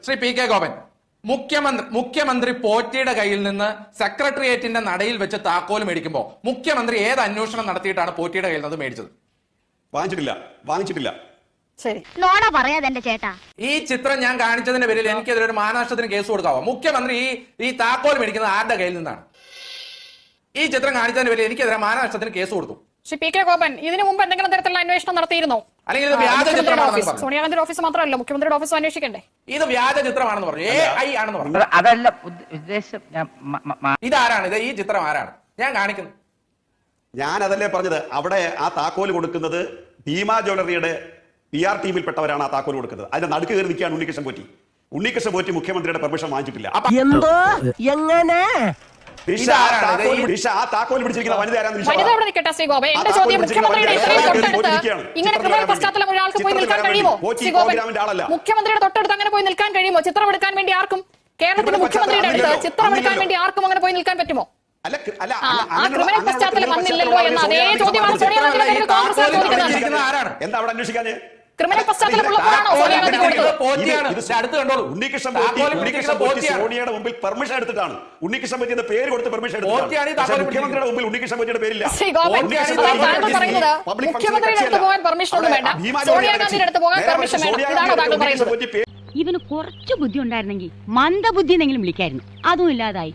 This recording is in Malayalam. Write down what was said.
ശ്രീ പി കെ ഗോപൻ, മുഖ്യമന്ത്രി പോറ്റിയുടെ കയ്യിൽ നിന്ന് സെക്രട്ടേറിയറ്റിന്റെ നടയിൽ വെച്ച് താക്കോൽ മേടിക്കുമ്പോൾ മുഖ്യമന്ത്രി ഏത് അന്വേഷണം നടത്തിയിട്ടാണ് പോറ്റിയുടെ കയ്യിൽ നിന്ന് മേടിച്ചത്? വാങ്ങിച്ചിട്ടില്ല. ശരി, നോണ പറയാതെ എന്റെ ചേട്ടാ. ഈ ചിത്രം ഞാൻ കാണിച്ചതിന്റെ പേരിൽ എനിക്കെതിരെ ഒരു മാനനഷ്ടത്തിന് കേസ് കൊടുക്കാവോ? മുഖ്യമന്ത്രി ഈ താക്കോൽ മേടിക്കുന്നത് ആരുടെ കയ്യിൽ നിന്നാണ്? ഈ ചിത്രം കാണിച്ചതിന്റെ പേരിൽ എനിക്കെതിരെ മാനനഷ്ടത്തിന് കേസ് കൊടുത്തു. ശ്രീ പി കെ ഗോപൻ, ഇതിനു മുമ്പ് എന്തെങ്കിലും തരത്തിലുള്ള അന്വേഷണം നടത്തിയിരുന്നോ? അല്ലെങ്കിൽ ഇത് വ്യാജ ചിത്രമാണെന്ന് പറഞ്ഞു. സോണിയാഗാന്ധിയുടെ ഓഫീസ് മാത്രമല്ല, മുഖ്യമന്ത്രിയുടെ ഓഫീസ് അന്വേഷിക്കണ്ടേ? ഇത് വ്യാജ ചിത്രമാണെന്ന് പറഞ്ഞു, AI ആണെന്ന് പറഞ്ഞു. അതല്ല ഉദ്ദേശം. ഇതാരാണ് ഇത്? ഈ ചിത്രം ആരാണ് ഞാൻ കാണിക്കുന്നത്? ഞാൻ അതല്ലേ പറഞ്ഞത്, അവിടെ ആ താക്കോല് കൊടുക്കുന്നത് ഭീമ ജ്വല്ലറിയുടെ PR ടീമിൽപ്പെട്ടവരാണ് ആ താക്കോല് കൊടുക്കുന്നത്. അതിന്റെ നടുക്ക് കയറി നിൽക്കുകയാണ് ഉണ്ണികൃഷ്ണൻ പോറ്റി. ഉണ്ണികൃഷ്ണൻ പോറ്റി മുഖ്യമന്ത്രിയുടെ പെർമിഷൻ വാങ്ങിച്ചിട്ടില്ല. എന്തോ എങ്ങനെ വനിതയോട് നിൽക്കട്ടെ ശ്രീ ഗോപൻ. എന്റെ ചോദ്യം, മുഖ്യമന്ത്രിയുടെ ഇത്രയും തൊട്ടടുത്ത് ഇങ്ങനെ ക്രിമിനൽ പശ്ചാത്തലം ഒരാൾക്ക് പോയി നിൽക്കാൻ കഴിയുമോ? ശ്രീ ഗോപൻ, മുഖ്യമന്ത്രിയുടെ തൊട്ടടുത്ത് അങ്ങനെ പോയി നിൽക്കാൻ കഴിയുമോ? ചിത്രം എടുക്കാൻ വേണ്ടി ആർക്കും, കേരളത്തിലെ മുഖ്യമന്ത്രിയുടെ അടുത്ത് ചിത്രം എടുക്കാൻ വേണ്ടി ആർക്കും അങ്ങനെ പോയി നിൽക്കാൻ പറ്റുമോ? ആ ക്രിമിനൽ പശ്ചാത്തലം വന്നില്ലല്ലോ എന്ന അതേ ചോദ്യമാണ് സോണിയാഗാന്ധി കോൺഗ്രസ് ചോദിക്കുന്നത്. എന്താ അവിടെ അന്വേഷിക്കാൻ? ക്രിമിനൽ പശ്ചാത്തലമുള്ളപ്പോഴാണോ സോണിയാഗാന്ധി സോണിയയുടെ മുമ്പിൽ പെർമിഷൻ എടുത്തിട്ടാണ്. ഉണ്ണികൃഷ്ണൻ പറ്റിയുടെ പേര് കൊടുത്ത് പെർമിഷൻ എടുത്തിട്ടാണ്. മുഖ്യമന്ത്രിയുടെ മുമ്പിൽ ഉണ്ണികൃഷ്ണൻ പറ്റിയുടെ പേരില്ല. മുഖ്യമന്ത്രിയുടെ അടുത്ത് പോകാൻ പെർമിഷൻ ഒന്നും വേണ്ട, സോണിയാഗാന്ധിയുടെ അടുത്ത് പോകാൻ പെർമിഷൻ വേണം. ഇതാണോ താങ്കൾ പറയുന്നത്? ഇവന് കുറച്ചു ബുദ്ധി ഉണ്ടായിരുന്നെങ്കിൽ മന്ദബുദ്ധി എന്നെങ്കിലും വിളിക്കായിരുന്നു. അതും ഇല്ലാതായി.